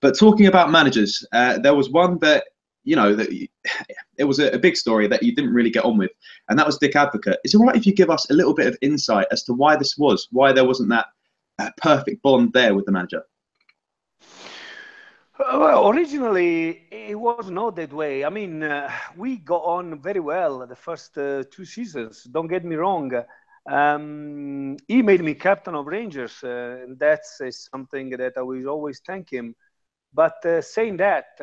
But talking about managers, there was one that, you know, it was a big story that you didn't really get on with, and that was Dick Advocaat. Is it all right if you give us a little bit of insight as to why this was, why there wasn't that perfect bond there with the manager? Well, originally it was not that way. I mean, we got on very well the first 2 seasons. Don't get me wrong. He made me captain of Rangers, and that's something that I will always thank him. But saying that,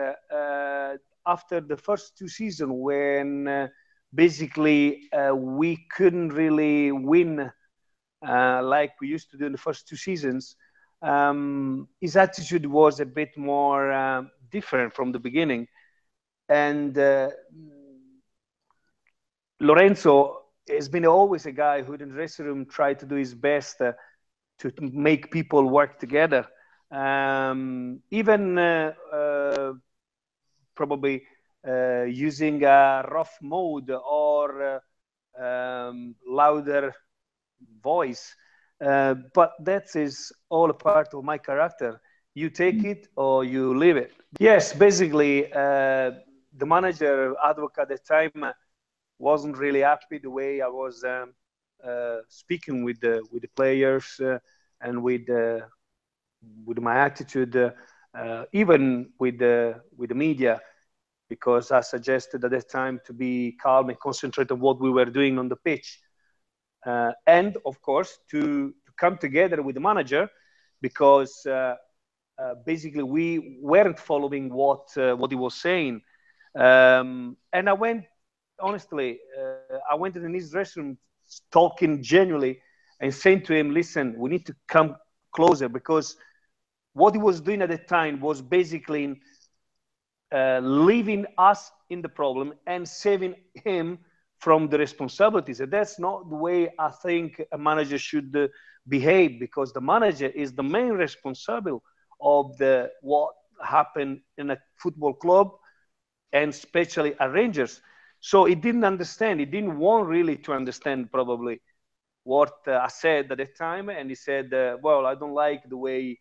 after the first 2 seasons, when basically we couldn't really win like we used to do in the first 2 seasons, his attitude was a bit more different from the beginning. And Lorenzo has been always a guy who in the dressing room tried to do his best to make people work together. Even probably using a rough mode or louder voice. But that is all a part of my character. You take it or you leave it. Yes, basically, the manager, Advocaat at the time, wasn't really happy the way I was speaking with the players and with my attitude, even with the media, because I suggested at that time to be calm and concentrate on what we were doing on the pitch. And of course, to come together with the manager, because basically we weren't following what he was saying. And I went, honestly, I went in his dressing room talking genuinely and saying to him, listen, we need to come closer, because what he was doing at the time was basically leaving us in the problem and saving him from the responsibilities. And that's not the way I think a manager should behave, because the manager is the main responsible of what happened in a football club, and especially at Rangers. So he didn't understand. He didn't want really to understand probably what I said at the time. And he said, well, I don't like the way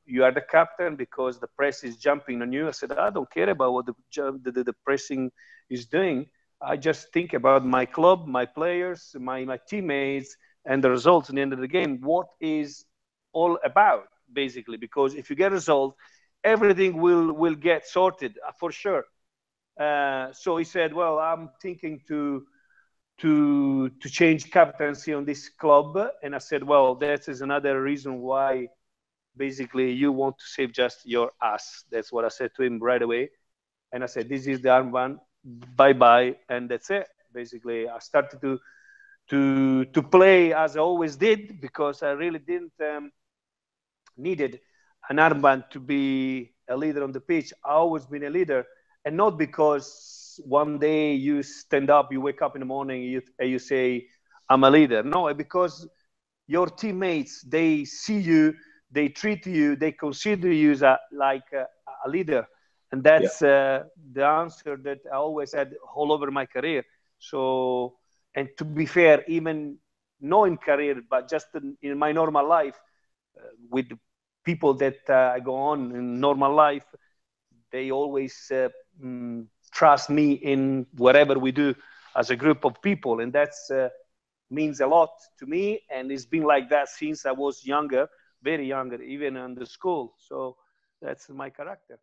you are the captain because the press is jumping on you. I said, I don't care about what the pressing is doing. I just think about my club, my players, my teammates, and the results at the end of the game. What is all about, basically, because if you get a result, everything will get sorted for sure. So he said, well, I'm thinking to change captaincy on this club. And I said, well, that is another reason why basically you want to save just your ass. That's what I said to him right away. And I said, this is the armband, bye-bye. And that's it. Basically, I started to play as I always did, because I really didn't needed an armband to be a leader on the pitch. I always been a leader, and not because one day you stand up, you wake up in the morning, and you say, I'm a leader. No, because your teammates, they see you, they treat you, they consider you as like a leader. And that's the answer that I always had all over my career. So, and to be fair, even not in career, but just in my normal life, with people that I go on in normal life, they always trust me in whatever we do as a group of people. And that's means a lot to me. And it's been like that since I was younger, very younger, even in the school. So that's my character.